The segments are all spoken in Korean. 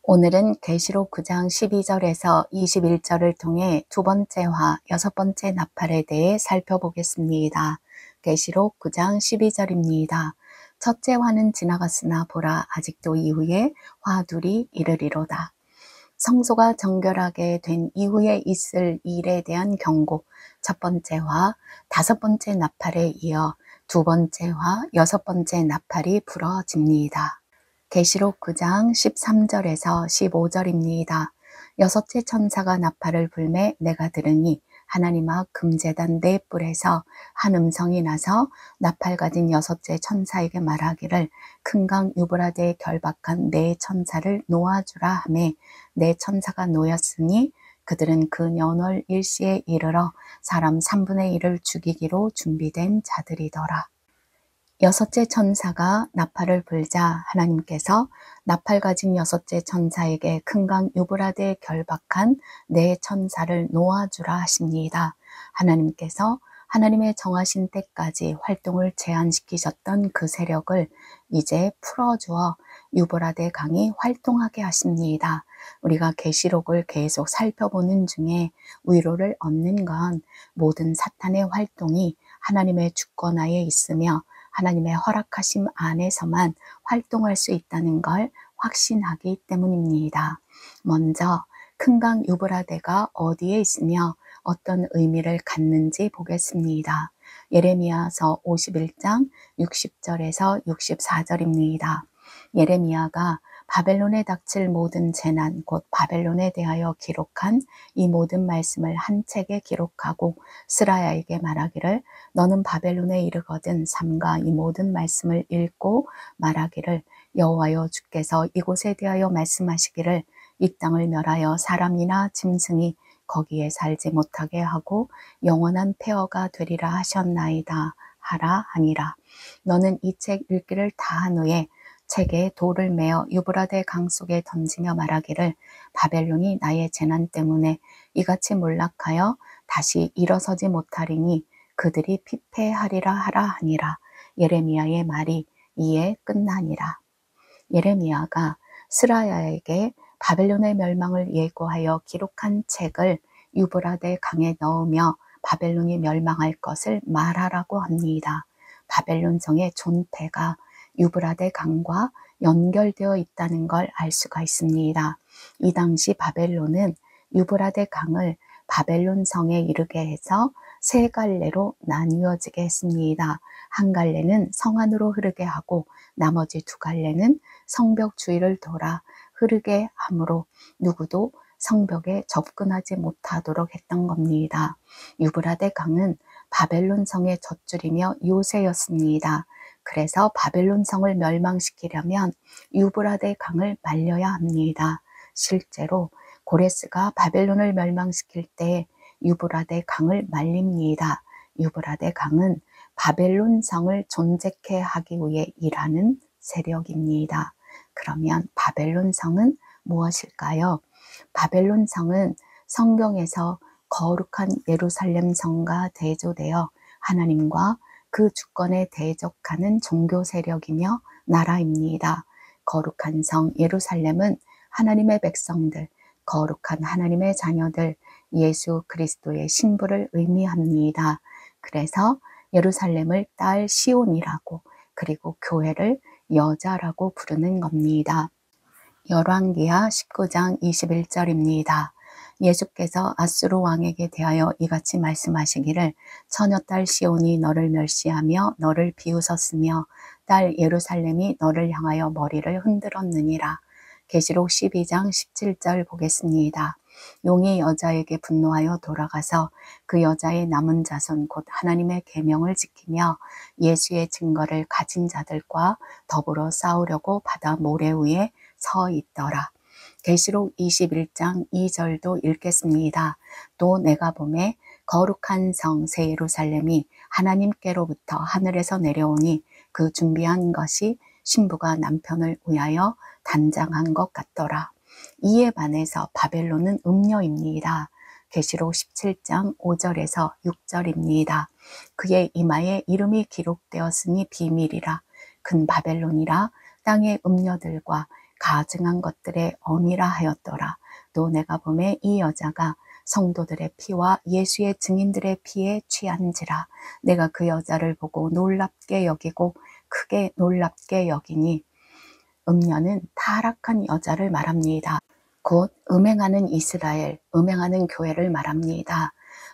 오늘은 계시록 9장 12절에서 21절을 통해 두 번째와 여섯 번째 나팔에 대해 살펴보겠습니다. 계시록 9장 12절입니다. 첫째 화는 지나갔으나 보라 아직도 이후에 화 둘이 이르리로다. 성소가 정결하게 된 이후에 있을 일에 대한 경고, 첫 번째 화, 다섯 번째 나팔에 이어 두 번째 화, 여섯 번째 나팔이 불어집니다. 계시록 9장 13절에서 15절입니다. 여섯째 천사가 나팔을 불매 내가 들으니 하나님 앞 금제단 네 뿔에서 한 음성이 나서 나팔 가진 여섯째 천사에게 말하기를 큰 강 유브라데에 결박한 네 천사를 놓아주라 하매 네 천사가 놓였으니 그들은 그 연월 일시에 이르러 사람 3분의 1을 죽이기로 준비된 자들이더라. 여섯째 천사가 나팔을 불자 하나님께서 나팔 가진 여섯째 천사에게 큰 강 유브라데에 결박한 네 천사를 놓아주라 하십니다. 하나님께서 하나님의 정하신 때까지 활동을 제한시키셨던 그 세력을 이제 풀어주어 유브라데 강이 활동하게 하십니다. 우리가 계시록을 계속 살펴보는 중에 위로를 얻는 건 모든 사탄의 활동이 하나님의 주권하에 있으며 하나님의 허락하심 안에서만 활동할 수 있다는 걸 확신하기 때문입니다. 먼저 큰 강 유브라데가 어디에 있으며 어떤 의미를 갖는지 보겠습니다. 예레미야서 51장 60절에서 64절입니다. 예레미야가 바벨론에 닥칠 모든 재난 곧 바벨론에 대하여 기록한 이 모든 말씀을 한 책에 기록하고 스라야에게 말하기를 너는 바벨론에 이르거든 삼가 이 모든 말씀을 읽고 말하기를 여호와여 주께서 이곳에 대하여 말씀하시기를 이 땅을 멸하여 사람이나 짐승이 거기에 살지 못하게 하고 영원한 폐허가 되리라 하셨나이다 하라 하니라. 너는 이 책 읽기를 다 한 후에 책에 돌을 메어 유브라데 강 속에 던지며 말하기를 바벨론이 나의 재난 때문에 이같이 몰락하여 다시 일어서지 못하리니 그들이 피폐하리라 하라 하니라. 예레미야의 말이 이에 끝나니라. 예레미야가 스라야에게 바벨론의 멸망을 예고하여 기록한 책을 유브라데 강에 넣으며 바벨론이 멸망할 것을 말하라고 합니다. 바벨론 성의 존폐가 유브라데 강과 연결되어 있다는 걸 알 수가 있습니다. 이 당시 바벨론은 유브라데 강을 바벨론 성에 이르게 해서 세 갈래로 나뉘어지게 했습니다. 한 갈래는 성 안으로 흐르게 하고 나머지 두 갈래는 성벽 주위를 돌아 흐르게 하므로 누구도 성벽에 접근하지 못하도록 했던 겁니다. 유브라데 강은 바벨론 성의 젖줄이며 요새였습니다. 그래서 바벨론 성을 멸망시키려면 유브라데 강을 말려야 합니다. 실제로 고레스가 바벨론을 멸망시킬 때 유브라데 강을 말립니다. 유브라데 강은 바벨론 성을 존재케 하기 위해 일하는 세력입니다. 그러면 바벨론 성은 무엇일까요? 바벨론 성은 성경에서 거룩한 예루살렘 성과 대조되어 하나님과 그 주권에 대적하는 종교 세력이며 나라입니다. 거룩한 성 예루살렘은 하나님의 백성들, 거룩한 하나님의 자녀들, 예수 그리스도의 신부를 의미합니다. 그래서 예루살렘을 딸 시온이라고 그리고 교회를 여자라고 부르는 겁니다. 열왕기하 19장 21절입니다. 예수께서 아수르 왕에게 대하여 이같이 말씀하시기를 처녀딸 시온이 너를 멸시하며 너를 비웃었으며 딸 예루살렘이 너를 향하여 머리를 흔들었느니라. 계시록 12장 17절 보겠습니다. 용이 여자에게 분노하여 돌아가서 그 여자의 남은 자손 곧 하나님의 계명을 지키며 예수의 증거를 가진 자들과 더불어 싸우려고 바다 모래 위에 서 있더라. 계시록 21장 2절도 읽겠습니다. 또 내가 보매 거룩한 성 새 예루살렘이 하나님께로부터 하늘에서 내려오니 그 준비한 것이 신부가 남편을 위하여 단장한 것 같더라. 이에 반해서 바벨론은 음녀입니다. 계시록 17장 5절에서 6절입니다. 그의 이마에 이름이 기록되었으니 비밀이라 큰 바벨론이라 땅의 음녀들과 가증한 것들의 어미라 하였더라. 또 내가 보매 이 여자가 성도들의 피와 예수의 증인들의 피에 취한지라. 내가 그 여자를 보고 놀랍게 여기고 크게 놀랍게 여기니, 음녀는 타락한 여자를 말합니다. 곧 음행하는 이스라엘, 음행하는 교회를 말합니다.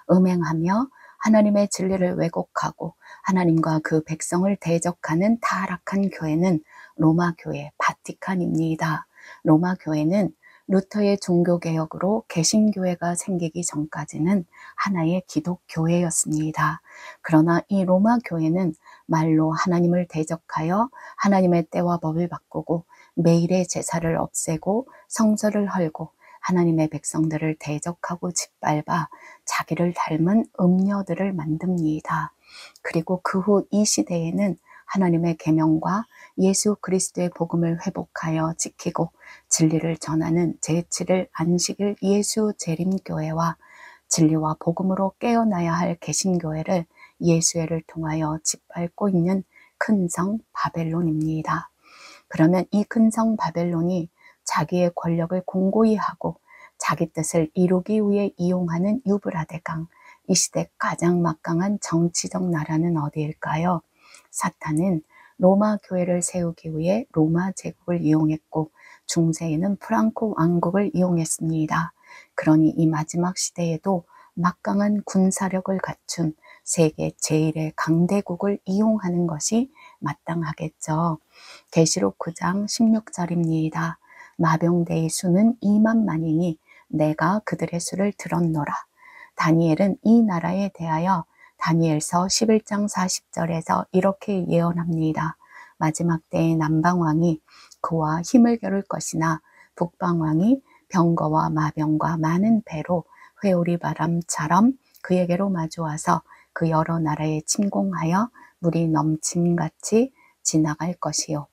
음행하며 하나님의 진리를 왜곡하고 하나님과 그 백성을 대적하는 타락한 교회는 로마 교회 바티칸입니다. 로마 교회는 루터의 종교개혁으로 개신교회가 생기기 전까지는 하나의 기독교회였습니다. 그러나 이 로마 교회는 말로 하나님을 대적하여 하나님의 때와 법을 바꾸고 매일의 제사를 없애고 성서를 헐고 하나님의 백성들을 대적하고 짓밟아 자기를 닮은 음녀들을 만듭니다. 그리고 그 후 이 시대에는 하나님의 계명과 예수 그리스도의 복음을 회복하여 지키고 진리를 전하는 제7일 안식일 예수 재림교회와 진리와 복음으로 깨어나야 할 개신교회를 예수회를 통하여 짓밟고 있는 큰 성 바벨론입니다. 그러면 이 큰 성 바벨론이 자기의 권력을 공고히 하고 자기 뜻을 이루기 위해 이용하는 유브라데 강, 이 시대 가장 막강한 정치적 나라는 어디일까요? 사탄은 로마 교회를 세우기 위해 로마 제국을 이용했고 중세에는 프랑코 왕국을 이용했습니다. 그러니 이 마지막 시대에도 막강한 군사력을 갖춘 세계 제1의 강대국을 이용하는 것이 마땅하겠죠. 계시록 9장 16절입니다. 마병대의 수는 2만만이니 내가 그들의 수를 들었노라. 다니엘은 이 나라에 대하여 다니엘서 11장 40절에서 이렇게 예언합니다. 마지막 때의 남방왕이 그와 힘을 겨룰 것이나 북방왕이 병거와 마병과 많은 배로 회오리 바람처럼 그에게로 마주와서 그 여러 나라에 침공하여 물이 넘침같이 지나갈 것이요.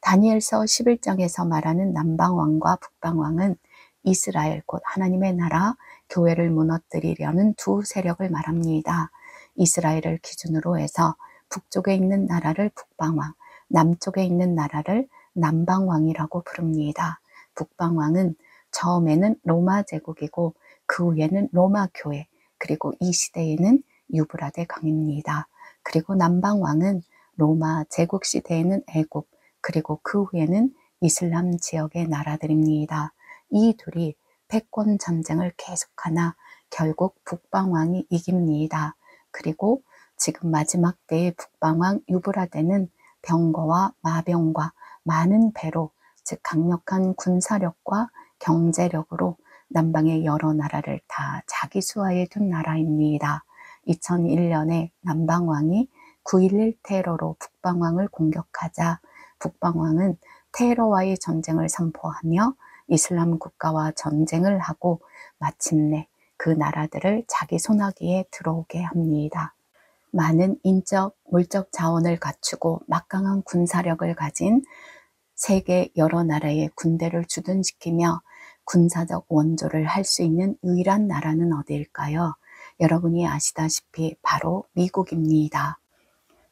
다니엘서 11장에서 말하는 남방왕과 북방왕은 이스라엘 곧 하나님의 나라 교회를 무너뜨리려는 두 세력을 말합니다. 이스라엘을 기준으로 해서 북쪽에 있는 나라를 북방왕, 남쪽에 있는 나라를 남방왕이라고 부릅니다. 북방왕은 처음에는 로마 제국이고 그 후에는 로마 교회, 그리고 이 시대에는 유브라데 강입니다. 그리고 남방왕은 로마 제국 시대에는 애굽, 그리고 그 후에는 이슬람 지역의 나라들입니다. 이 둘이 패권 전쟁을 계속하나 결국 북방왕이 이깁니다. 그리고 지금 마지막 때의 북방왕 유브라데는 병거와 마병과 많은 배로, 즉 강력한 군사력과 경제력으로 남방의 여러 나라를 다 자기 수하에 둔 나라입니다. 2001년에 남방왕이 9.11 테러로 북방왕을 공격하자 북방왕은 테러와의 전쟁을 선포하며 이슬람 국가와 전쟁을 하고 마침내 그 나라들을 자기 손아귀에 들어오게 합니다. 많은 인적, 물적 자원을 갖추고 막강한 군사력을 가진 세계 여러 나라의 군대를 주둔시키며 군사적 원조를 할 수 있는 유일한 나라는 어디일까요? 여러분이 아시다시피 바로 미국입니다.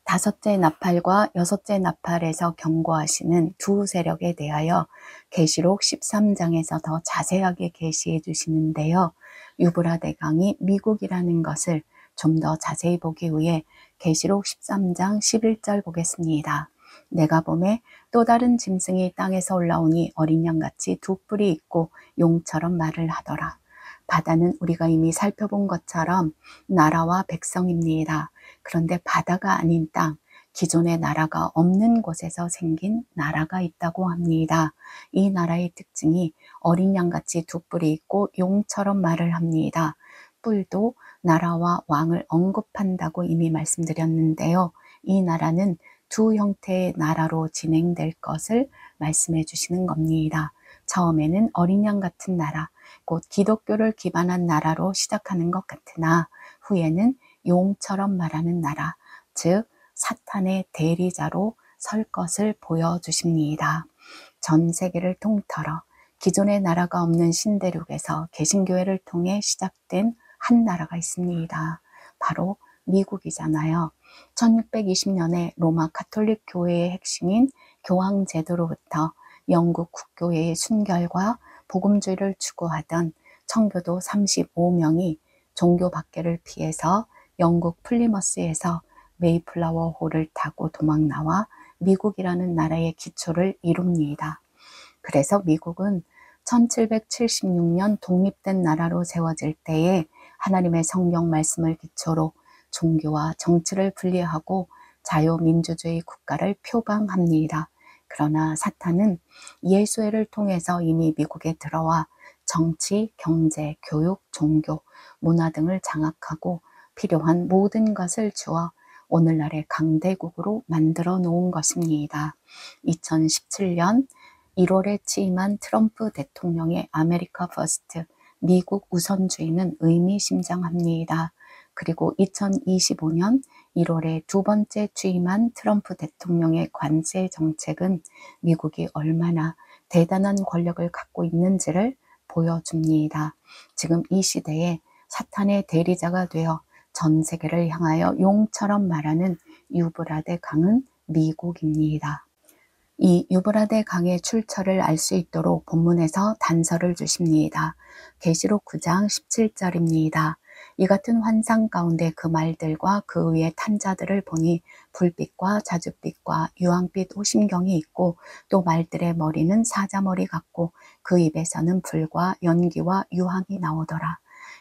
다섯째 나팔과 여섯째 나팔에서 경고하시는 두 세력에 대하여 계시록 13장에서 더 자세하게 계시해 주시는데요. 유브라데 강이 미국이라는 것을 좀 더 자세히 보기 위해 계시록 13장 11절 보겠습니다. 내가 보매 또 다른 짐승이 땅에서 올라오니 어린 양같이 두 뿔이 있고 용처럼 말을 하더라. 바다는 우리가 이미 살펴본 것처럼 나라와 백성입니다. 그런데 바다가 아닌 땅, 기존의 나라가 없는 곳에서 생긴 나라가 있다고 합니다. 이 나라의 특징이 어린 양같이 두 뿔이 있고 용처럼 말을 합니다. 뿔도 나라와 왕을 언급한다고 이미 말씀드렸는데요. 이 나라는 두 형태의 나라로 진행될 것을 말씀해 주시는 겁니다. 처음에는 어린 양 같은 나라, 곧 기독교를 기반한 나라로 시작하는 것 같으나 후에는 용처럼 말하는 나라, 즉 사탄의 대리자로 설 것을 보여주십니다. 전 세계를 통틀어 기존의 나라가 없는 신대륙에서 개신교회를 통해 시작된 한 나라가 있습니다. 바로 미국이잖아요. 1620년에 로마 가톨릭 교회의 핵심인 교황 제도로부터 영국 국교회의 순결과 복음주의를 추구하던 청교도 35명이 종교 박해를 피해서 영국 플리머스에서 메이플라워 호를 타고 도망 나와 미국이라는 나라의 기초를 이룹니다. 그래서 미국은 1776년 독립된 나라로 세워질 때에 하나님의 성경 말씀을 기초로 종교와 정치를 분리하고 자유민주주의 국가를 표방합니다. 그러나 사탄은 예수회를 통해서 이미 미국에 들어와 정치, 경제, 교육, 종교, 문화 등을 장악하고 필요한 모든 것을 주어 오늘날의 강대국으로 만들어 놓은 것입니다. 2017년 1월에 취임한 트럼프 대통령의 아메리카 퍼스트, 미국 우선주의는 의미심장합니다. 그리고 2025년 1월에 두 번째 취임한 트럼프 대통령의 관세 정책은 미국이 얼마나 대단한 권력을 갖고 있는지를 보여줍니다. 지금 이 시대에 사탄의 대리자가 되어 전 세계를 향하여 용처럼 말하는 유브라데 강은 미국입니다. 이 유브라데 강의 출처를 알 수 있도록 본문에서 단서를 주십니다. 계시록 9장 17절입니다. 이 같은 환상 가운데 그 말들과 그 위에 탄 자들을 보니 불빛과 자줏빛과 유황빛 호심경이 있고 또 말들의 머리는 사자머리 같고 그 입에서는 불과 연기와 유황이 나오더라.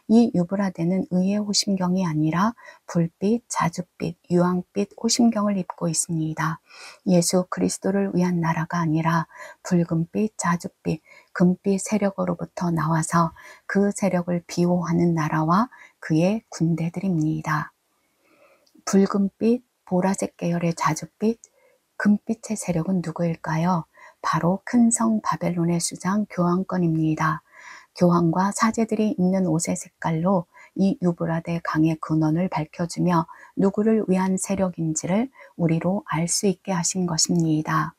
이 유브라데는 의의 호심경이 아니라 불빛, 자줏빛, 유황빛 호심경을 입고 있습니다. 예수 그리스도를 위한 나라가 아니라 붉은빛, 자줏빛, 금빛 세력으로부터 나와서 그 세력을 비호하는 나라와 그의 군대들입니다. 붉은빛, 보라색 계열의 자줏빛, 금빛의 세력은 누구일까요? 바로 큰 성 바벨론의 수장 교황권입니다. 교황과 사제들이 입는 옷의 색깔로 이 유브라데 강의 근원을 밝혀주며 누구를 위한 세력인지를 우리로 알 수 있게 하신 것입니다.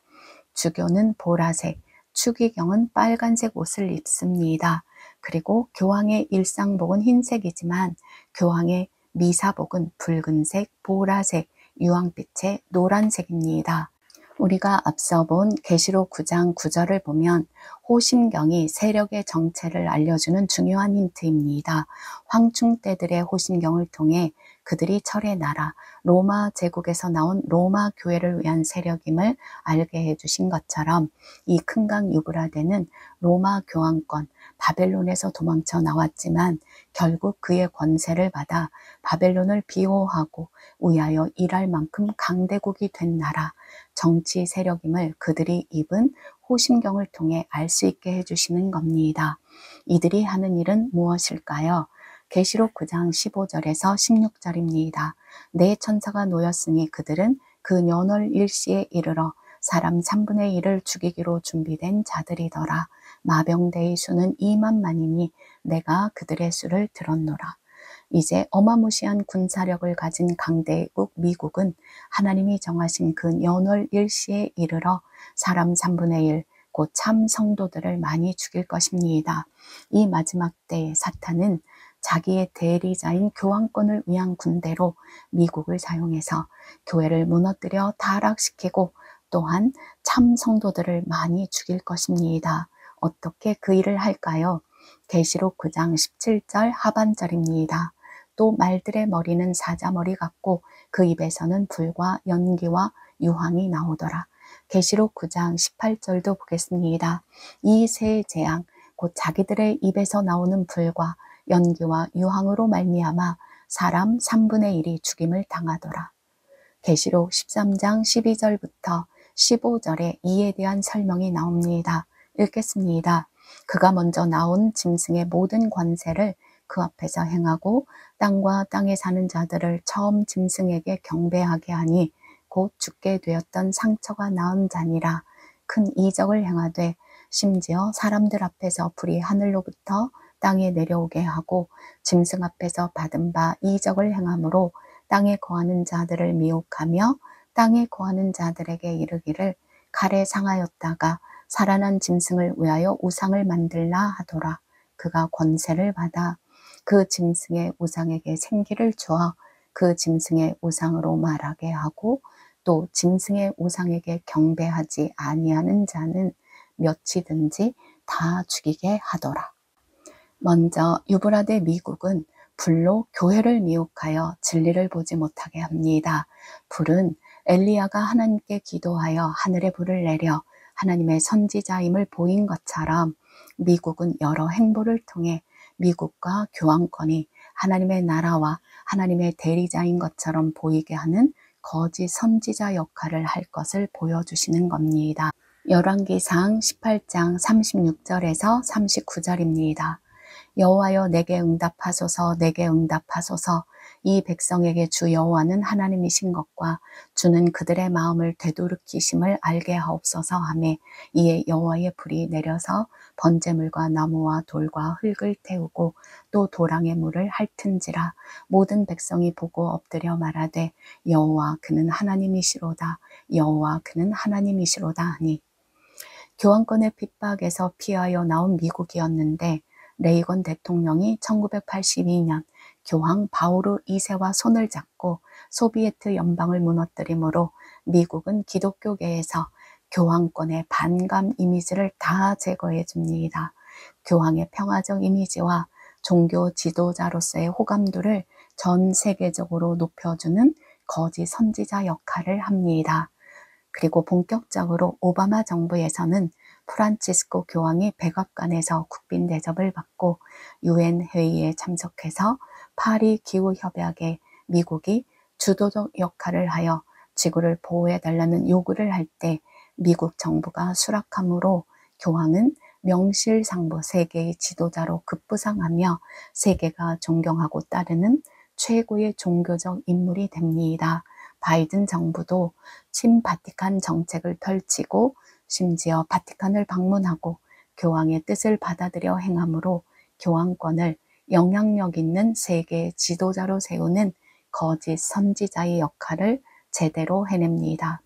주교는 보라색, 추기경은 빨간색 옷을 입습니다. 그리고 교황의 일상복은 흰색이지만 교황의 미사복은 붉은색, 보라색, 유황빛의 노란색입니다. 우리가 앞서 본 계시록 9장 9절을 보면 호심경이 세력의 정체를 알려주는 중요한 힌트입니다. 황충 때들의 호심경을 통해 그들이 철의 나라, 로마 제국에서 나온 로마 교회를 위한 세력임을 알게 해주신 것처럼 이 큰 강 유브라데는 로마 교황권, 바벨론에서 도망쳐 나왔지만 결국 그의 권세를 받아 바벨론을 비호하고 위하여 일할 만큼 강대국이 된 나라, 정치 세력임을 그들이 입은 호심경을 통해 알 수 있게 해주시는 겁니다. 이들이 하는 일은 무엇일까요? 계시록 9장 15절에서 16절입니다. 네 천사가 놓였으니 그들은 그 년월 일시에 이르러 사람 3분의 1을 죽이기로 준비된 자들이더라. 마병대의 수는 2만만이니 내가 그들의 수를 들었노라. 이제 어마무시한 군사력을 가진 강대국 미국은 하나님이 정하신 그 연월 일시에 이르러 사람 3분의 1, 곧 참 성도들을 많이 죽일 것입니다. 이 마지막 때에 사탄은 자기의 대리자인 교황권을 위한 군대로 미국을 사용해서 교회를 무너뜨려 타락시키고 또한 참 성도들을 많이 죽일 것입니다. 어떻게 그 일을 할까요? 계시록 9장 17절 하반절입니다. 또 말들의 머리는 사자머리 같고 그 입에서는 불과 연기와 유황이 나오더라. 계시록 9장 18절도 보겠습니다. 이 세 재앙 곧 자기들의 입에서 나오는 불과 연기와 유황으로 말미암아 사람 3분의 1이 죽임을 당하더라. 계시록 13장 12절부터 15절에 이에 대한 설명이 나옵니다. 읽겠습니다. 그가 먼저 나온 짐승의 모든 권세를 그 앞에서 행하고 땅과 땅에 사는 자들을 처음 짐승에게 경배하게 하니 곧 죽게 되었던 상처가 나은 자니라. 큰 이적을 행하되 심지어 사람들 앞에서 불이 하늘로부터 땅에 내려오게 하고 짐승 앞에서 받은 바 이적을 행함으로 땅에 거하는 자들을 미혹하며 땅에 거하는 자들에게 이르기를 칼에 상하였다가 살아난 짐승을 위하여 우상을 만들라 하더라. 그가 권세를 받아 그 짐승의 우상에게 생기를 주어 그 짐승의 우상으로 말하게 하고 또 짐승의 우상에게 경배하지 아니하는 자는 몇이든지 다 죽이게 하더라. 먼저 유브라데 미국은 불로 교회를 미혹하여 진리를 보지 못하게 합니다. 불은 엘리야가 하나님께 기도하여 하늘의 불을 내려 하나님의 선지자임을 보인 것처럼 미국은 여러 행보를 통해 미국과 교황권이 하나님의 나라와 하나님의 대리자인 것처럼 보이게 하는 거짓 선지자 역할을 할 것을 보여주시는 겁니다. 열왕기상 18장 36절에서 39절입니다. 여호와여 내게 응답하소서 내게 응답하소서. 이 백성에게 주 여호와는 하나님이신 것과 주는 그들의 마음을 되돌이키심을 알게 하옵소서 하매 이에 여호와의 불이 내려서 번제물과 나무와 돌과 흙을 태우고 또 도랑의 물을 핥은지라. 모든 백성이 보고 엎드려 말하되 여호와 그는 하나님이시로다 여호와 그는 하나님이시로다 하니 교황권의 핍박에서 피하여 나온 미국이었는데 레이건 대통령이 1982년 교황 바오르 2세와 손을 잡고 소비에트 연방을 무너뜨리므로 미국은 기독교계에서 교황권의 반감 이미지를 다 제거해 줍니다. 교황의 평화적 이미지와 종교 지도자로서의 호감도를 전 세계적으로 높여주는 거짓 선지자 역할을 합니다. 그리고 본격적으로 오바마 정부에서는 프란치스코 교황이 백악관에서 국빈 대접을 받고 유엔 회의에 참석해서 파리 기후협약에 미국이 주도적 역할을 하여 지구를 보호해달라는 요구를 할 때 미국 정부가 수락함으로 교황은 명실상부 세계의 지도자로 급부상하며 세계가 존경하고 따르는 최고의 종교적 인물이 됩니다. 바이든 정부도 친바티칸 정책을 펼치고 심지어 바티칸을 방문하고 교황의 뜻을 받아들여 행함으로 교황권을 영향력 있는 세계 지도자로 세우는 거짓 선지자의 역할을 제대로 해냅니다.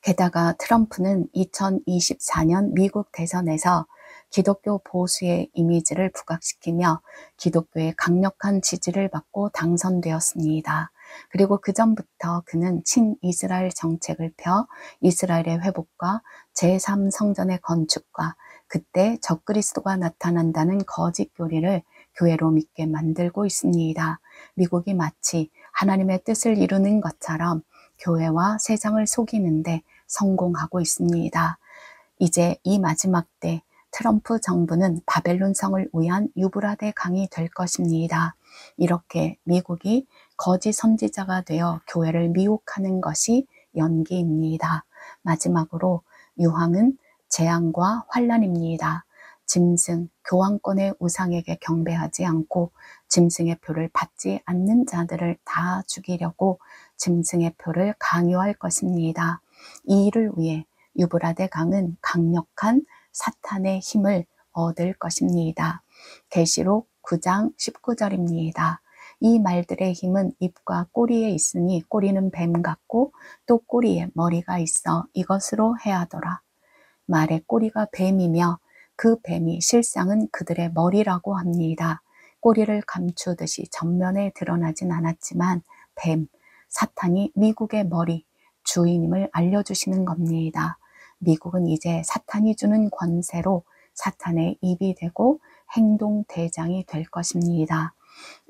게다가 트럼프는 2024년 미국 대선에서 기독교 보수의 이미지를 부각시키며 기독교의 강력한 지지를 받고 당선되었습니다. 그리고 그 전부터 그는 친이스라엘 정책을 펴 이스라엘의 회복과 제3성전의 건축과 그때 적그리스도가 나타난다는 거짓 교리를 교회로 믿게 만들고 있습니다. 미국이 마치 하나님의 뜻을 이루는 것처럼 교회와 세상을 속이는데 성공하고 있습니다. 이제 이 마지막 때 트럼프 정부는 바벨론성을 위한 유브라데 강이 될 것입니다. 이렇게 미국이 거짓 선지자가 되어 교회를 미혹하는 것이 연기입니다. 마지막으로 유황은 재앙과 환란입니다. 짐승, 교황권의 우상에게 경배하지 않고 짐승의 표를 받지 않는 자들을 다 죽이려고 짐승의 표를 강요할 것입니다. 이 일을 위해 유브라데 강은 강력한 사탄의 힘을 얻을 것입니다. 계시록 9장 19절입니다. 이 말들의 힘은 입과 꼬리에 있으니 꼬리는 뱀 같고 또 꼬리에 머리가 있어 이것으로 해하더라. 말의 꼬리가 뱀이며 그 뱀이 실상은 그들의 머리라고 합니다. 꼬리를 감추듯이 전면에 드러나진 않았지만 뱀, 사탄이 미국의 머리, 주인임을 알려주시는 겁니다. 미국은 이제 사탄이 주는 권세로 사탄의 입이 되고 행동 대장이 될 것입니다.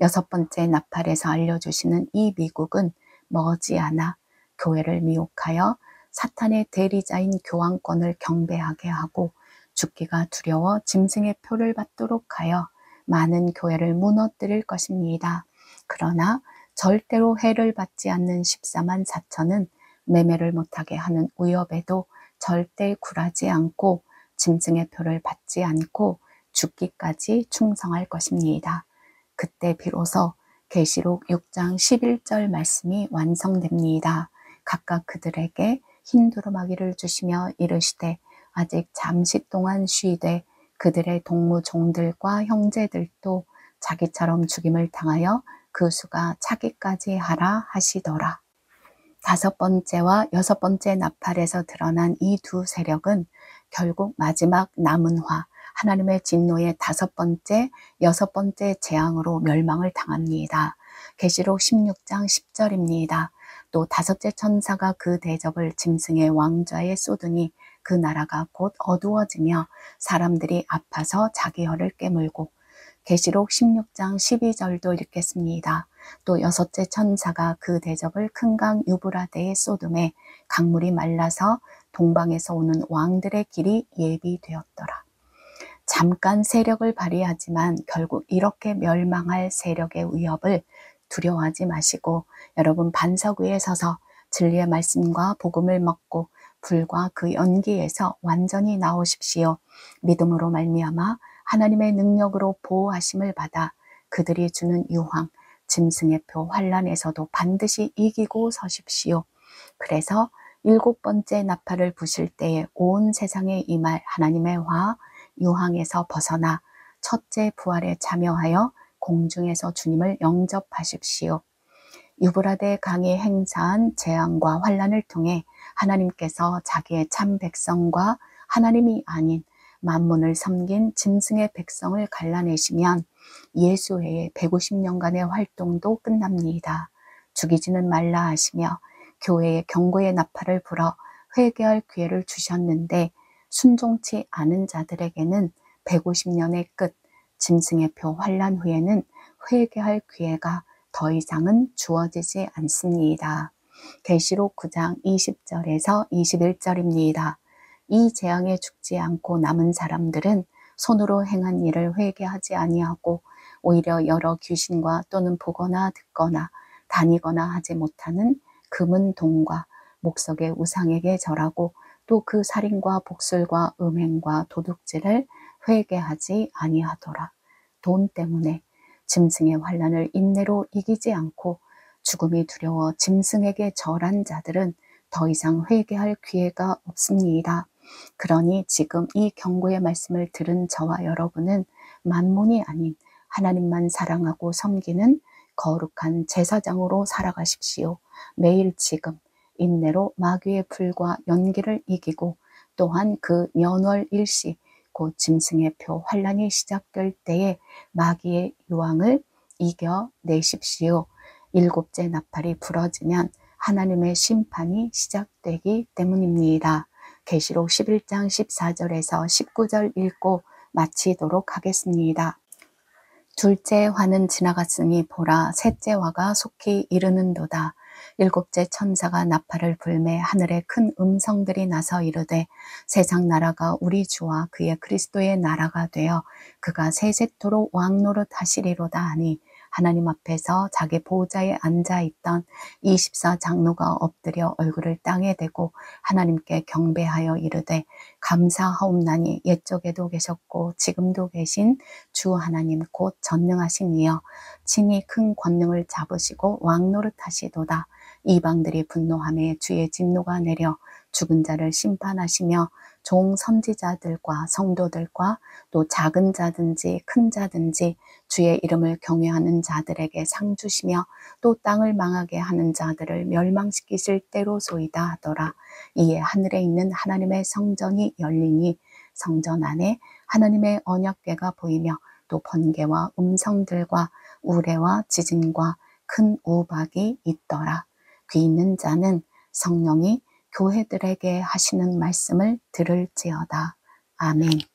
6번째 나팔에서 알려주시는 이 미국은 머지않아 교회를 미혹하여 사탄의 대리자인 교황권을 경배하게 하고 죽기가 두려워 짐승의 표를 받도록 하여 많은 교회를 무너뜨릴 것입니다. 그러나 절대로 해를 받지 않는 14만 4천은 매매를 못하게 하는 위협에도 절대 굴하지 않고 짐승의 표를 받지 않고 죽기까지 충성할 것입니다. 그때 비로소 계시록 6장 11절 말씀이 완성됩니다. 각각 그들에게 흰 두루마기를 주시며 이르시되 아직 잠시 동안 쉬되 그들의 동무 종들과 형제들도 자기처럼 죽임을 당하여 그 수가 차기까지 하라 하시더라. 5번째와 6번째 나팔에서 드러난 이 두 세력은 결국 마지막 남은 화, 하나님의 진노의 5번째, 6번째 재앙으로 멸망을 당합니다. 계시록 16장 10절입니다. 또 5째 천사가 그 대접을 짐승의 왕좌에 쏟으니 그 나라가 곧 어두워지며 사람들이 아파서 자기 혀를 깨물고. 계시록 16장 12절도 읽겠습니다. 또 여섯째 천사가 그 대접을 큰 강 유브라데에 쏟음에 강물이 말라서 동방에서 오는 왕들의 길이 예비되었더라. 잠깐 세력을 발휘하지만 결국 이렇게 멸망할 세력의 위협을 두려워하지 마시고 여러분 반석 위에 서서 진리의 말씀과 복음을 먹고 불과 그 연기에서 완전히 나오십시오. 믿음으로 말미암아 하나님의 능력으로 보호하심을 받아 그들이 주는 유황, 짐승의 표 환란에서도 반드시 이기고 서십시오. 그래서 7번째 나팔을 부실 때에 온 세상에 임할 하나님의 화, 유황에서 벗어나 첫째 부활에 참여하여 공중에서 주님을 영접하십시오. 유브라데 강이 행사한 재앙과 환란을 통해 하나님께서 자기의 참 백성과 하나님이 아닌 만문을 섬긴 짐승의 백성을 갈라내시면 예수 외에 150년간의 활동도 끝납니다. 죽이지는 말라 하시며 교회에 경고의 나팔을 불어 회개할 기회를 주셨는데 순종치 않은 자들에게는 150년의 끝, 짐승의 표 환란 후에는 회개할 기회가 더 이상은 주어지지 않습니다. 계시록 9장 20절에서 21절입니다. 이 재앙에 죽지 않고 남은 사람들은 손으로 행한 일을 회개하지 아니하고 오히려 여러 귀신과 또는 보거나 듣거나 다니거나 하지 못하는 금은 동과 목석의 우상에게 절하고 또 그 살인과 복술과 음행과 도둑질을 회개하지 아니하더라. 돈 때문에 짐승의 환란을 인내로 이기지 않고 죽음이 두려워 짐승에게 절한 자들은 더 이상 회개할 기회가 없습니다. 그러니 지금 이 경고의 말씀을 들은 저와 여러분은 만몬이 아닌 하나님만 사랑하고 섬기는 거룩한 제사장으로 살아가십시오. 매일 지금 인내로 마귀의 불과 연기를 이기고 또한 그 연월 일시 곧 짐승의 표 환란이 시작될 때에 마귀의 유황을 이겨내십시오. 7째 나팔이 부러지면 하나님의 심판이 시작되기 때문입니다. 계시록 11장 14절에서 19절 읽고 마치도록 하겠습니다. 둘째 화는 지나갔으니 보라 셋째 화가 속히 이르는도다. 7째 천사가 나팔을 불매 하늘에 큰 음성들이 나서 이르되 세상 나라가 우리 주와 그의 그리스도의 나라가 되어 그가 세세토록 왕노릇 하시리로다 하니 하나님 앞에서 자기 보좌에 앉아있던 24장로가 엎드려 얼굴을 땅에 대고 하나님께 경배하여 이르되 감사하옵나니 옛적에도 계셨고 지금도 계신 주 하나님 곧 전능하신 이여 친히 큰 권능을 잡으시고 왕노릇 하시도다. 이방들이 분노하며 주의 진노가 내려 죽은 자를 심판하시며 종 선지자들과 성도들과 또 작은 자든지 큰 자든지 주의 이름을 경외하는 자들에게 상 주시며 또 땅을 망하게 하는 자들을 멸망시키실 때로소이다 하더라. 이에 하늘에 있는 하나님의 성전이 열리니 성전 안에 하나님의 언약궤가 보이며 또 번개와 음성들과 우레와 지진과 큰 우박이 있더라. 귀 있는 자는 성령이 교회들에게 하시는 말씀을 들을지어다. 아멘.